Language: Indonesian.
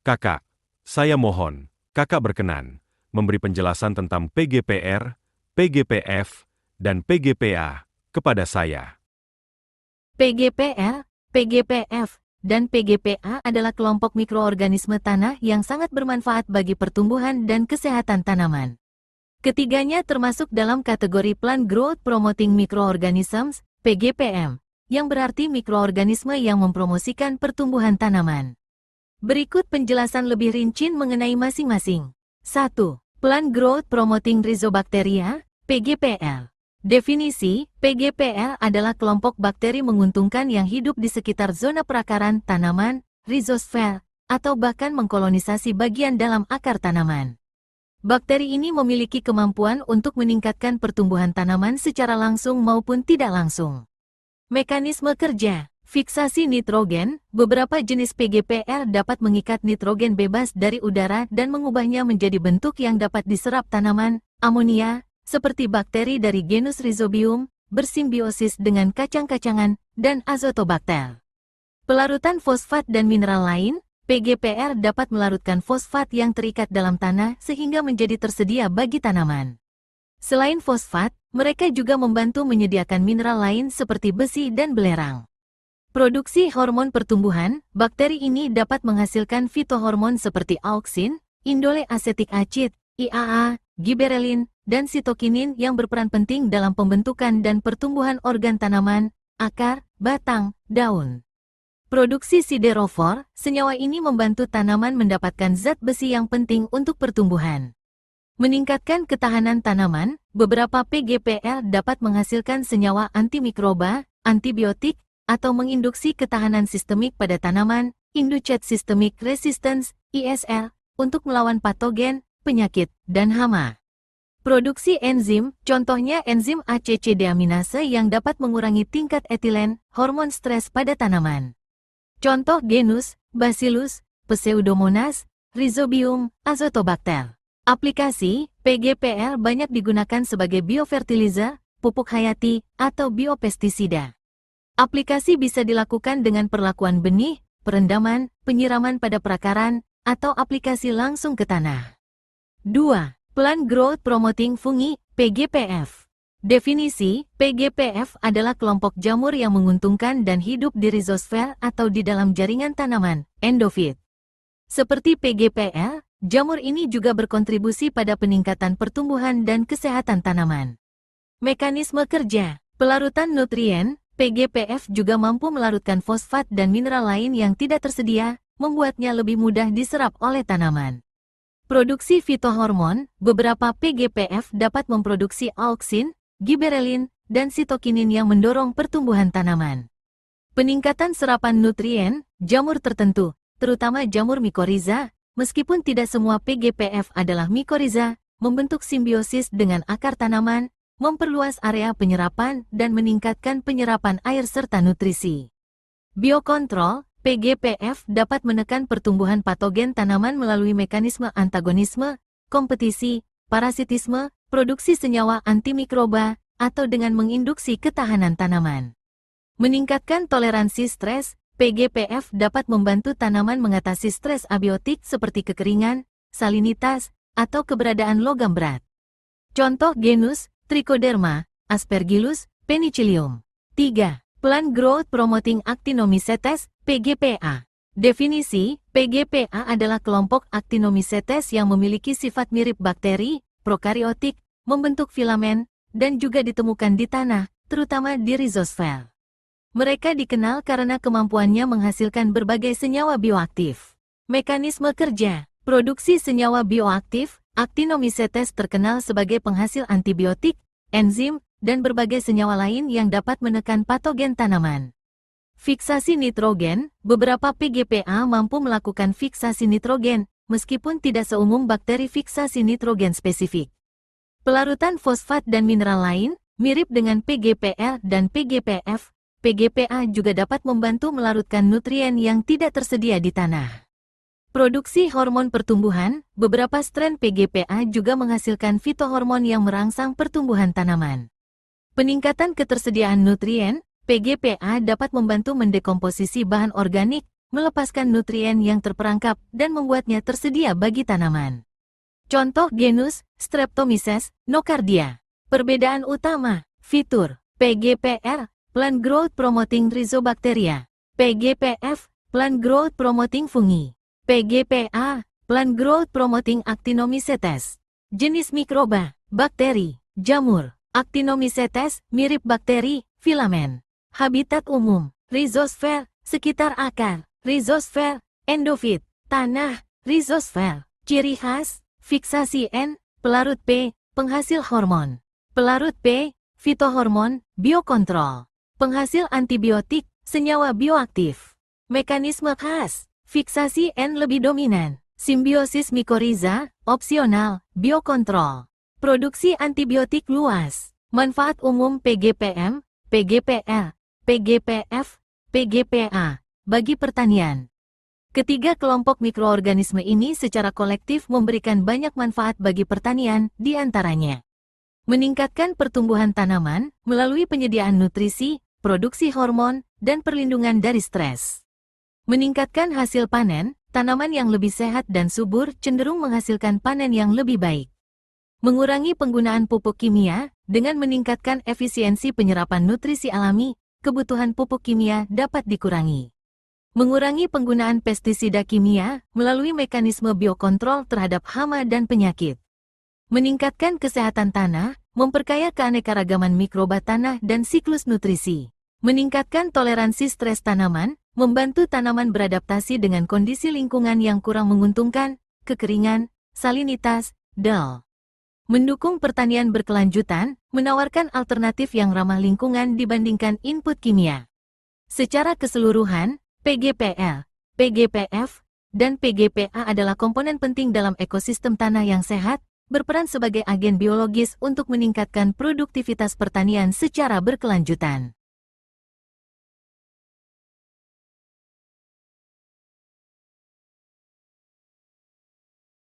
Kakak, saya mohon, kakak berkenan memberi penjelasan tentang PGPR, PGPF, dan PGPA kepada saya. PGPR, PGPF, dan PGPA adalah kelompok mikroorganisme tanah yang sangat bermanfaat bagi pertumbuhan dan kesehatan tanaman. Ketiganya termasuk dalam kategori Plant Growth Promoting Microorganisms, PGPM, yang berarti mikroorganisme yang mempromosikan pertumbuhan tanaman. Berikut penjelasan lebih rinci mengenai masing-masing. 1. Plant Growth Promoting Rhizobacteria, PGPL. Definisi, PGPL adalah kelompok bakteri menguntungkan yang hidup di sekitar zona perakaran tanaman, rhizosfer, atau bahkan mengkolonisasi bagian dalam akar tanaman. Bakteri ini memiliki kemampuan untuk meningkatkan pertumbuhan tanaman secara langsung maupun tidak langsung. Mekanisme kerja. Fiksasi nitrogen, beberapa jenis PGPR dapat mengikat nitrogen bebas dari udara dan mengubahnya menjadi bentuk yang dapat diserap tanaman, amonia, seperti bakteri dari genus Rhizobium, bersimbiosis dengan kacang-kacangan, dan Azotobacter. Pelarutan fosfat dan mineral lain, PGPR dapat melarutkan fosfat yang terikat dalam tanah sehingga menjadi tersedia bagi tanaman. Selain fosfat, mereka juga membantu menyediakan mineral lain seperti besi dan belerang. Produksi hormon pertumbuhan, bakteri ini dapat menghasilkan fitohormon seperti auksin, indole asetik acid, IAA, giberelin, dan sitokinin yang berperan penting dalam pembentukan dan pertumbuhan organ tanaman, akar, batang, daun. Produksi siderofor, senyawa ini membantu tanaman mendapatkan zat besi yang penting untuk pertumbuhan. Meningkatkan ketahanan tanaman, beberapa PGPR dapat menghasilkan senyawa antimikroba, antibiotik, atau menginduksi ketahanan sistemik pada tanaman, Induced Systemic Resistance, ISR, untuk melawan patogen, penyakit, dan hama. Produksi enzim, contohnya enzim ACC deaminase yang dapat mengurangi tingkat etilen, hormon stres pada tanaman. Contoh genus, Bacillus, Pseudomonas, Rhizobium, Azotobacter. Aplikasi, PGPR banyak digunakan sebagai biofertilizer, pupuk hayati, atau biopestisida. Aplikasi bisa dilakukan dengan perlakuan benih, perendaman, penyiraman pada perakaran, atau aplikasi langsung ke tanah. 2. Plant Growth Promoting Fungi, PGPF. Definisi, PGPF adalah kelompok jamur yang menguntungkan dan hidup di rhizosfer atau di dalam jaringan tanaman, endofit. Seperti PGPR, jamur ini juga berkontribusi pada peningkatan pertumbuhan dan kesehatan tanaman. Mekanisme kerja, pelarutan nutrien, PGPF juga mampu melarutkan fosfat dan mineral lain yang tidak tersedia, membuatnya lebih mudah diserap oleh tanaman. Produksi fitohormon, beberapa PGPF dapat memproduksi auksin, giberelin, dan sitokinin yang mendorong pertumbuhan tanaman. Peningkatan serapan nutrien, jamur tertentu, terutama jamur mikoriza, meskipun tidak semua PGPF adalah mikoriza, membentuk simbiosis dengan akar tanaman, memperluas area penyerapan dan meningkatkan penyerapan air serta nutrisi. Biokontrol, PGPF dapat menekan pertumbuhan patogen tanaman melalui mekanisme antagonisme, kompetisi, parasitisme, produksi senyawa antimikroba, atau dengan menginduksi ketahanan tanaman. Meningkatkan toleransi stres, PGPF dapat membantu tanaman mengatasi stres abiotik seperti kekeringan, salinitas, atau keberadaan logam berat. Contoh genus, Trichoderma, Aspergillus, Penicillium. 3. Plant Growth Promoting Actinomycetes, PGPA. Definisi, PGPA adalah kelompok Actinomycetes yang memiliki sifat mirip bakteri, prokariotik, membentuk filamen, dan juga ditemukan di tanah, terutama di rhizosfer. Mereka dikenal karena kemampuannya menghasilkan berbagai senyawa bioaktif. Mekanisme kerja, produksi senyawa bioaktif, Actinomycetes terkenal sebagai penghasil antibiotik, enzim, dan berbagai senyawa lain yang dapat menekan patogen tanaman. Fiksasi nitrogen, beberapa PGPA mampu melakukan fiksasi nitrogen, meskipun tidak seumum bakteri fiksasi nitrogen spesifik. Pelarutan fosfat dan mineral lain, mirip dengan PGPR dan PGPF, PGPA juga dapat membantu melarutkan nutrien yang tidak tersedia di tanah. Produksi hormon pertumbuhan, beberapa strain PGPA juga menghasilkan fitohormon yang merangsang pertumbuhan tanaman. Peningkatan ketersediaan nutrien, PGPA dapat membantu mendekomposisi bahan organik, melepaskan nutrien yang terperangkap dan membuatnya tersedia bagi tanaman. Contoh genus Streptomyces nocardia. Perbedaan utama, fitur, PGPR, Plant Growth Promoting Rhizobacteria, PGPF, Plant Growth Promoting Fungi, PGPA, Plant Growth Promoting Actinomycetes. Jenis mikroba, bakteri, jamur, Actinomycetes, mirip bakteri, filamen. Habitat umum, rhizosfer, sekitar akar, rhizosfer, endofit, tanah, rhizosfer. Ciri khas, fiksasi N, pelarut P, penghasil hormon. Pelarut P, fitohormon, biokontrol. Penghasil antibiotik, senyawa bioaktif. Mekanisme khas, fiksasi N lebih dominan. Simbiosis mikoriza, opsional, biokontrol. Produksi antibiotik luas. Manfaat umum PGPM, PGPR, PGPF, PGPA, bagi pertanian. Ketiga kelompok mikroorganisme ini secara kolektif memberikan banyak manfaat bagi pertanian, di antaranya meningkatkan pertumbuhan tanaman melalui penyediaan nutrisi, produksi hormon, dan perlindungan dari stres. Meningkatkan hasil panen, tanaman yang lebih sehat dan subur cenderung menghasilkan panen yang lebih baik. Mengurangi penggunaan pupuk kimia, dengan meningkatkan efisiensi penyerapan nutrisi alami, kebutuhan pupuk kimia dapat dikurangi. Mengurangi penggunaan pestisida kimia melalui mekanisme biokontrol terhadap hama dan penyakit. Meningkatkan kesehatan tanah, memperkaya keanekaragaman mikroba tanah dan siklus nutrisi. Meningkatkan toleransi stres tanaman, membantu tanaman beradaptasi dengan kondisi lingkungan yang kurang menguntungkan, kekeringan, salinitas, DAL. Mendukung pertanian berkelanjutan, menawarkan alternatif yang ramah lingkungan dibandingkan input kimia. Secara keseluruhan, PGPL, PGPF, dan PGPA adalah komponen penting dalam ekosistem tanah yang sehat, berperan sebagai agen biologis untuk meningkatkan produktivitas pertanian secara berkelanjutan.